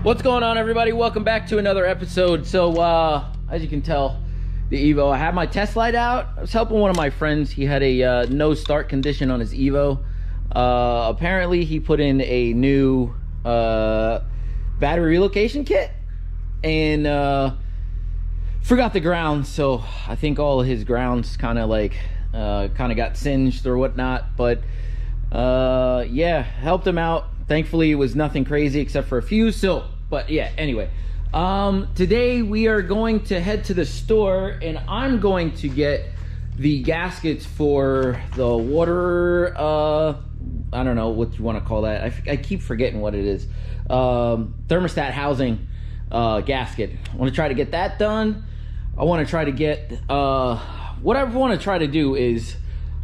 What's going on, everybody? Welcome back to another episode. So as you can tell, the Evo, I had my test light out. I was helping one of my friends. He had a no start condition on his Evo. Apparently he put in a new battery relocation kit and forgot the grounds, so I think all of his grounds kind of got singed or whatnot. But yeah, helped him out. Thankfully it was nothing crazy except for a fuse. So but yeah, anyway, today we are going to head to the store and I'm going to get the gaskets for the water, I don't know what you want to call that. I keep forgetting what it is. Thermostat housing gasket. I want to try to get that done. I want to try to get what I want to try to do is,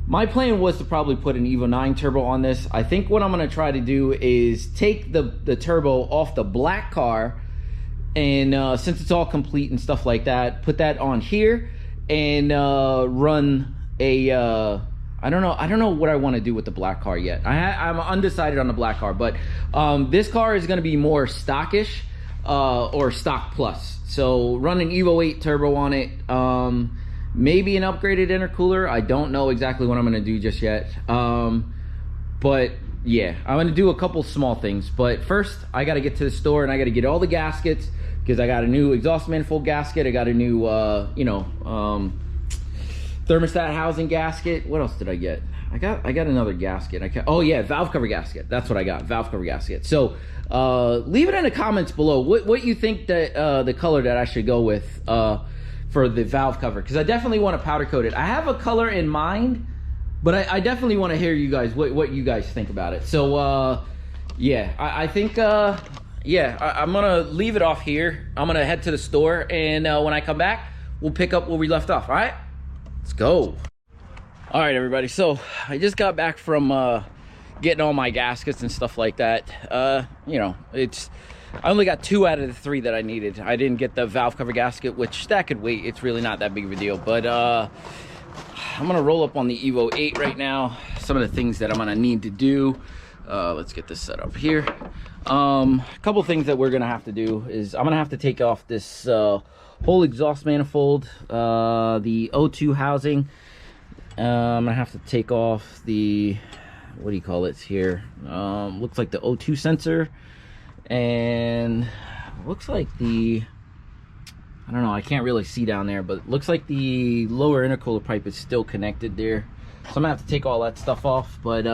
my plan was to probably put an Evo 9 turbo on this. I think what I'm going to try to do is take the turbo off the black car, and since it's all complete and stuff like that, put that on here and run a I don't know what I want to do with the black car yet. I'm undecided on the black car, but this car is going to be more stockish or stock plus. So run an Evo 8 turbo on it. Maybe an upgraded intercooler. I don't know exactly what I'm going to do just yet. But yeah, I'm going to do a couple small things. But first, I got to get to the store and I got to get all the gaskets, because I got a new exhaust manifold gasket. I got a new, thermostat housing gasket. What else did I get? I got another gasket. Oh yeah, valve cover gasket. That's what I got, valve cover gasket. So leave it in the comments below what you think that the color that I should go with for the valve cover, because I definitely want to powder coat it. I have a color in mind, but I definitely want to hear you guys what you guys think about it. So yeah, I think yeah, I'm gonna leave it off here. I'm gonna head to the store, and when I come back, we'll pick up where we left off. All right, let's go. All right, everybody, so I just got back from getting all my gaskets and stuff like that. You know, I only got 2 out of the 3 that I needed. I didn't get the valve cover gasket, which that could wait. It's really not that big of a deal. But I'm gonna roll up on the Evo 8 right now. Some of the things that I'm gonna need to do. Let's get this set up here. A couple things that we're gonna have to do is I'm gonna have to take off this whole exhaust manifold, the O2 housing. I'm gonna have to take off the, what do you call it here? Looks like the O2 sensor, and looks like the, I don't know, I can't really see down there, but looks like the lower intercooler pipe is still connected there. So I'm gonna have to take all that stuff off. But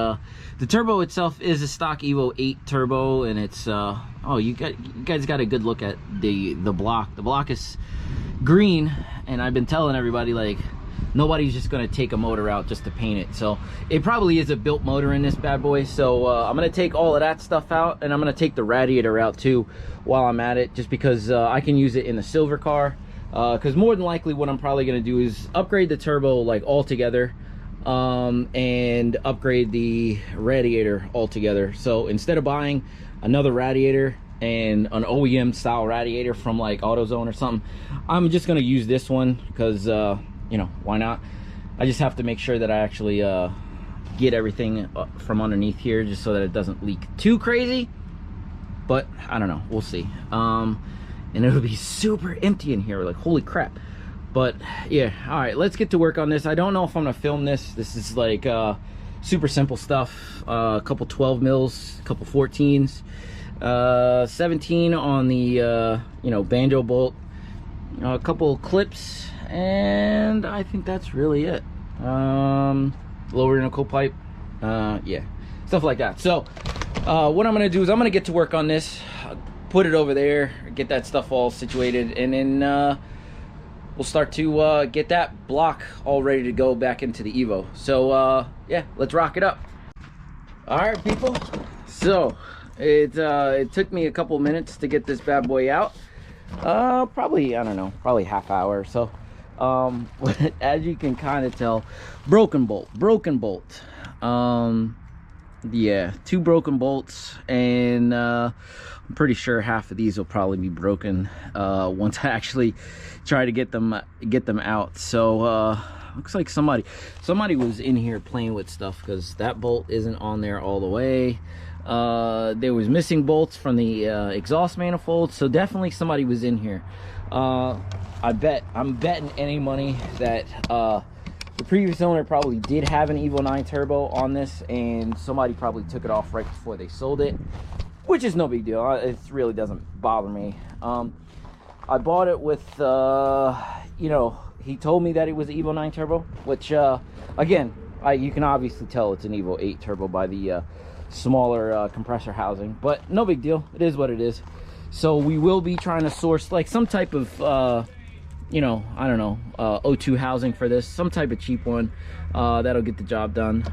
the turbo itself is a stock Evo 8 turbo, and it's oh, you guys got a good look at the block. The block is green, and I've been telling everybody, like, nobody's just gonna take a motor out just to paint it. So it probably is a built motor in this bad boy. So I'm gonna take all of that stuff out, and I'm gonna take the radiator out too while I'm at it, just because I can use it in the silver car. Because more than likely what I'm probably gonna do is upgrade the turbo like altogether, and upgrade the radiator altogether. So instead of buying another radiator and an OEM style radiator from like AutoZone or something, I'm just gonna use this one because you know, why not? I just have to make sure that I actually get everything from underneath here, just so that it doesn't leak too crazy. But I don't know, we'll see. And it'll be super empty in here, like holy crap. But yeah, all right, let's get to work on this. I don't know if I'm gonna film this. This is like super simple stuff. A couple 12 mils, a couple 14s, 17 on the you know, banjo bolt, a couple clips, and I think that's really it. Lower intercooler pipe, yeah, stuff like that. So what I'm gonna do is I'm gonna get to work on this, put it over there, get that stuff all situated, and then we'll start to get that block all ready to go back into the Evo. So yeah, let's rock it up. All right, people, so it took me a couple minutes to get this bad boy out. Probably, I don't know, probably half hour or so. As you can kind of tell, broken bolt. Yeah, 2 broken bolts, and I'm pretty sure half of these will probably be broken once I actually try to get them out. So looks like somebody was in here playing with stuff, because that bolt isn't on there all the way. There was missing bolts from the exhaust manifold, so definitely somebody was in here. I'm betting any money that the previous owner probably did have an Evo 9 turbo on this, and somebody probably took it off right before they sold it, which is no big deal. It really doesn't bother me. I bought it with, you know, he told me that it was an Evo 9 turbo, which, again, you can obviously tell it's an Evo 8 turbo by the smaller compressor housing, but no big deal. It is what it is. So we will be trying to source like some type of, you know, I don't know, O2 housing for this, some type of cheap one that'll get the job done.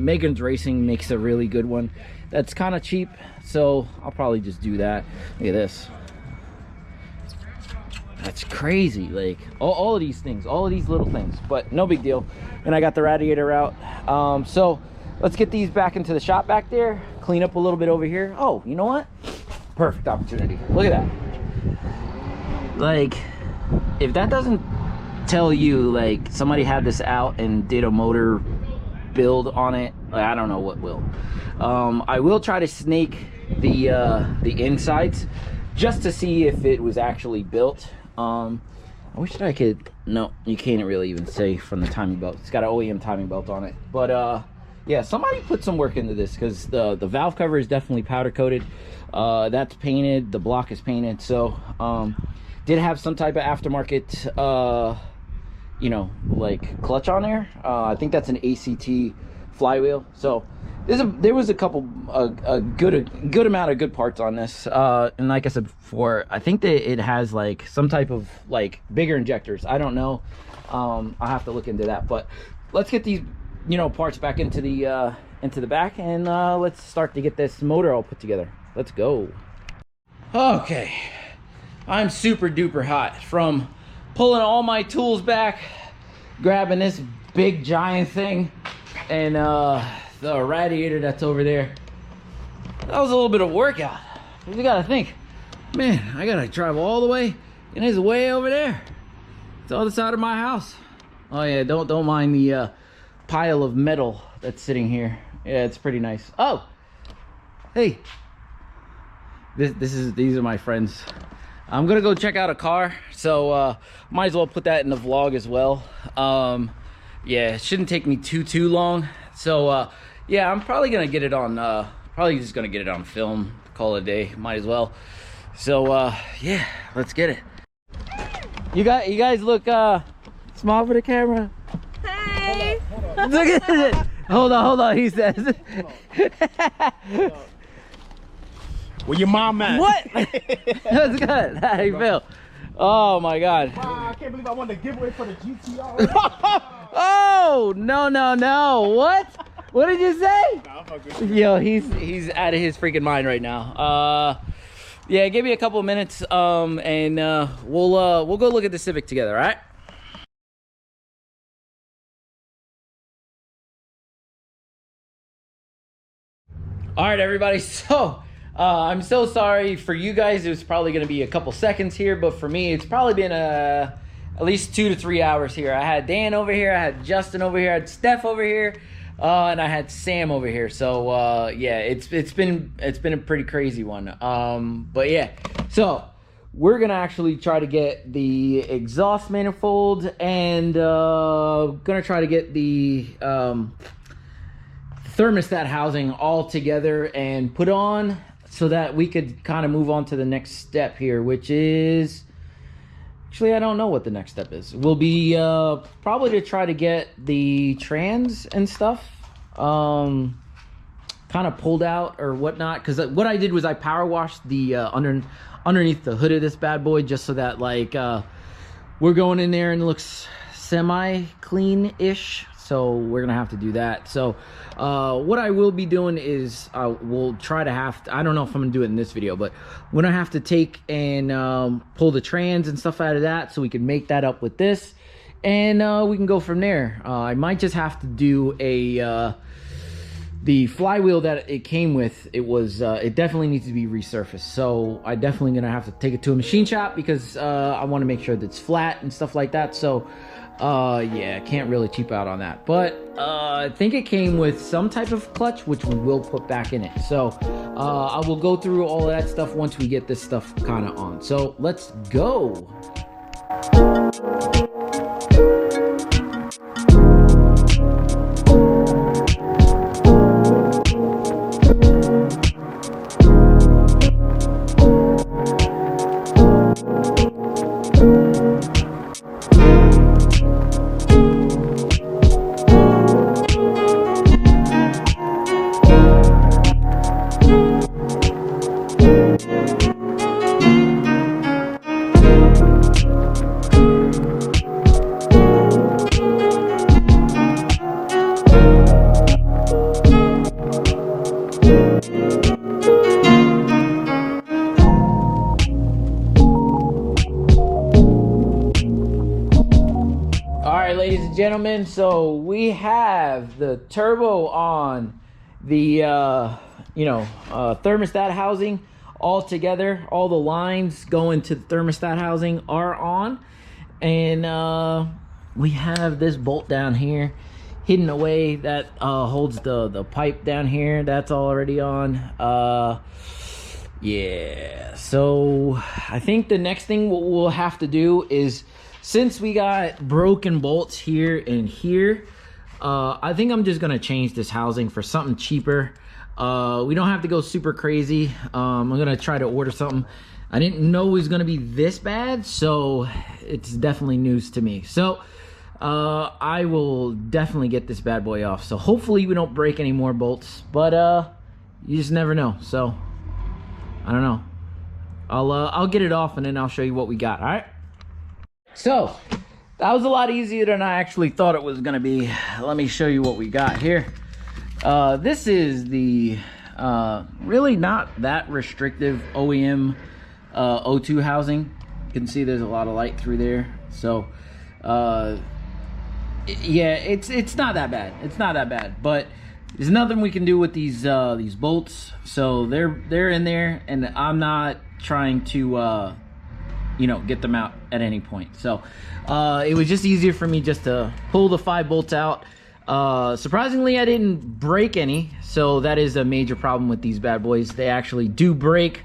Megan's Racing makes a really good one that's kind of cheap, so I'll probably just do that. Look at this. That's crazy. Like all of these things, all of these little things, but no big deal. And I got the radiator out. So let's get these back into the shop back there, clean up a little bit over here. Oh, you know what? Perfect opportunity. Look at that. Like, if that doesn't tell you like somebody had this out and did a motor build on it, like, I don't know what will. I will try to snake the insides just to see if it was actually built. I wish that I could. No, you can't really even say from the timing belt. It's got an OEM timing belt on it, but yeah, somebody put some work into this, because the valve cover is definitely powder coated. That's painted, the block is painted, so did have some type of aftermarket you know, like clutch on there. I think that's an ACT flywheel. So there was a couple a good amount of good parts on this, and like I said before, I think that it has like some type of like bigger injectors. I don't know. I'll have to look into that, but let's get these, you know, parts back into the back, and let's start to get this motor all put together. Let's go. Okay, I'm super duper hot from pulling all my tools back, grabbing this big giant thing, and the radiator that's over there. That was a little bit of workout. You gotta think, man, I gotta drive all the way, and it's way over there. It's on the side of my house. Oh yeah, don't mind the pile of metal that's sitting here. Yeah, it's pretty nice. Oh, hey, these are my friends. I'm gonna go check out a car, so might as well put that in the vlog as well. Yeah, it shouldn't take me too long. So yeah, I'm probably gonna get it on probably just gonna get it on film, call it a day, might as well. So yeah, let's get it. You guys look small for the camera. Hey, Look at it. Hold on, he says. Where your mom at? What? That's good. How do you feel? Oh my god. Wow, I can't believe I won the giveaway for the GTR. Oh no. What did you say? Nah, fuck with you. Yo, he's out of his freaking mind right now. Yeah, give me a couple of minutes, and we'll go look at the Civic together, all right? All right, everybody. So I'm so sorry for you guys. It was probably going to be a couple seconds here, but for me, it's probably been at least 2 to 3 hours here. I had Dan over here, I had Justin over here, I had Steph over here, and I had Sam over here. So yeah, it's been a pretty crazy one. But yeah, so we're gonna actually try to get the exhaust manifold, and gonna try to get the thermostat housing all together and put on, so that we could kind of move on to the next step here, which is, actually, I don't know what the next step is. Will be probably to try to get the trans and stuff kind of pulled out or whatnot, because what I did was I power washed the underneath the hood of this bad boy, just so that like we're going in there and it looks semi clean-ish. So we're gonna have to do that. So what I will be doing is we'll try to I don't know if I'm gonna do it in this video, but we're gonna have to take and pull the trans and stuff out of that, so we can make that up with this, and we can go from there. I might just have to do the flywheel that it came with. It definitely needs to be resurfaced, so I definitely gonna have to take it to a machine shop, because I want to make sure that it's flat and stuff like that. So Yeah, can't really cheap out on that. But I think it came with some type of clutch, which we will put back in it. So I will go through all of that stuff once we get this stuff kind of on. So let's go. Ladies and gentlemen, so we have the turbo on the thermostat housing all together. All the lines going to the thermostat housing are on, and we have this bolt down here hidden away that holds the pipe down here. That's already on. Yeah, so I think the next thing what we'll have to do is, since we got broken bolts here and here, I think I'm just gonna change this housing for something cheaper. We don't have to go super crazy. I'm gonna try to order something. I didn't know it was gonna be this bad, so it's definitely news to me. So I will definitely get this bad boy off. So hopefully we don't break any more bolts, but you just never know. So I don't know. I'll get it off and then I'll show you what we got. All right. So that was a lot easier than I actually thought it was gonna be. Let me show you what we got here. This is the really not that restrictive OEM O2 housing. You can see there's a lot of light through there. So yeah, it's not that bad. It's not that bad, but there's nothing we can do with these bolts. So they're in there, and I'm not trying to get them out at any point. So it was just easier for me just to pull the 5 bolts out. Surprisingly, I didn't break any, so that is a major problem with these bad boys. They actually do break,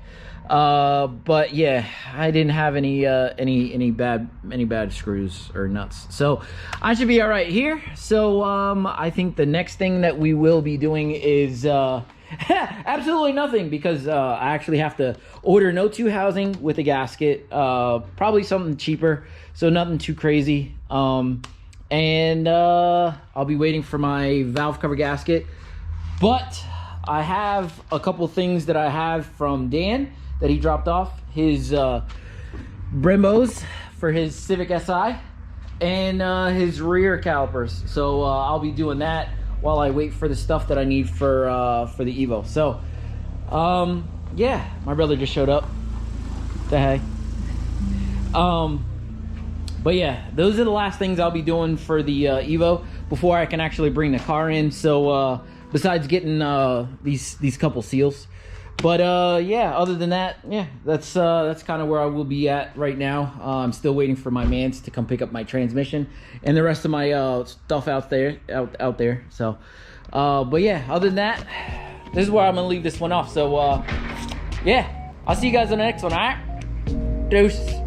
but yeah, I didn't have any bad screws or nuts, so I should be all right here. So I think the next thing that we will be doing is absolutely nothing, because I actually have to order an O2 housing with a gasket, probably something cheaper, so nothing too crazy. And I'll be waiting for my valve cover gasket, but I have a couple things that I have from Dan that he dropped off, his Brembos for his Civic Si, and his rear calipers. So I'll be doing that while I wait for the stuff that I need for the Evo. So yeah, my brother just showed up. The heck. But yeah, those are the last things I'll be doing for the Evo before I can actually bring the car in. So besides getting these couple seals, but yeah, other than that, yeah, that's kind of where I will be at right now. I'm still waiting for my mans to come pick up my transmission and the rest of my stuff out there. So but yeah, other than that, this is where I'm gonna leave this one off. So yeah, I'll see you guys on the next one. All right, deuces.